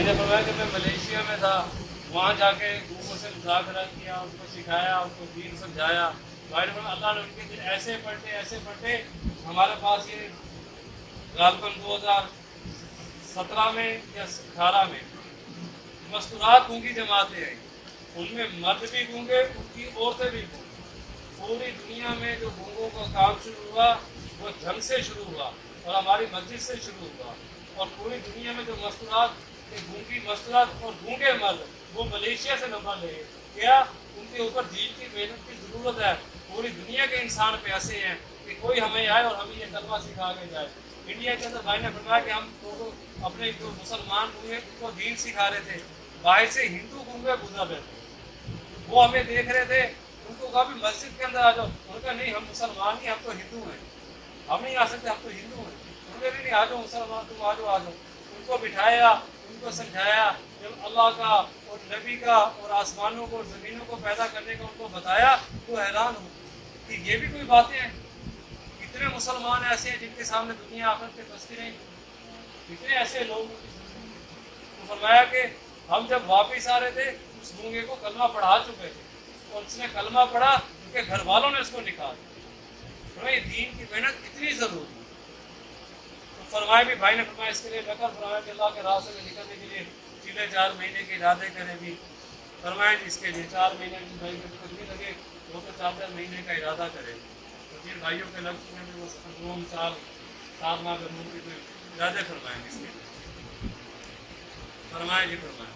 भाई ने फरमाया कि मैं मलेशिया में था, वहाँ जाके लोगों से मुज़ाकरा किया, उनको सिखाया, उनको दीन समझाया। भाई ने फरमाया अल्लाह ने उनके दिल ऐसे पलटे हमारे पास ये गालबन 2017 में या 18 में मस्तूरात गूंगी जमातें आई, उनमें मर्द भी गूंगे, उनकी औरतें भी गूंगी। पूरी दुनिया में जो गूंगों का काम शुरू हुआ वो जंग से शुरू हुआ और हमारी मस्जिद से शुरू हुआ। और पूरी दुनिया में जो मस्तूरात, गूंगी मस्तूरात और गूंगे मर्द, वो मलेशिया से नंबर ले क्या उनके ऊपर दीन की मेहनत की ज़रूरत है। पूरी दुनिया के इंसान पे ऐसे हैं कि कोई हमें आए और हमें ये कलमा सिखा के जाए। इंडिया के अंदर भाई ने फरमाया कि हम लोगों अपने जो मुसलमान गूंगे उनको दीन सिखा रहे थे, बाहर से हिंदू गूंगे गुजर रहे थे, वो हमें देख रहे थे। उनको कहा भी मस्जिद के अंदर आ जाओ, उनका नहीं हम मुसलमान ही, हम तो हिंदू हैं, हम नहीं आ सकते, हम तो हिंदू हैं। उन्होंने नहीं आ जाओ मुसलमान, तुम आ जाओ। उनको बिठाया, उनको समझाया, जब अल्लाह का और नबी का और आसमानों को और ज़मीनों को पैदा करने का उनको बताया तो हैरान हो कि ये भी कोई बातें हैं। कितने मुसलमान ऐसे हैं जिनके सामने दुनिया आखिरत पे बसती नहीं, कितने ऐसे लोग। तो फरमाया कि हम जब वापस आ रहे थे उस गूंगे को कलमा पढ़ा चुके थे और उसने कलमा पढ़ा, उनके घर वालों ने उसको निकाला। तो ये दीन की मेहनत कितनी ज़रूरी है। तो फरमाया भी भाई ने फरमाया इसके लिए बेहतर फरमाया कि अल्लाह के रास्ते में निकलने के लिए पिछले 4 महीने के इरादे करें भी। फरमाया इसके लिए 4 महीने की भाई को कुछ भी लगे वो तो 4 महीने का इरादा करें। तो जिन भाइयों के लक्ष्य में भी वो 2 साल 7 माह के इरादे फरमाएंगे इसके लिए। फरमाया जी फरमाया।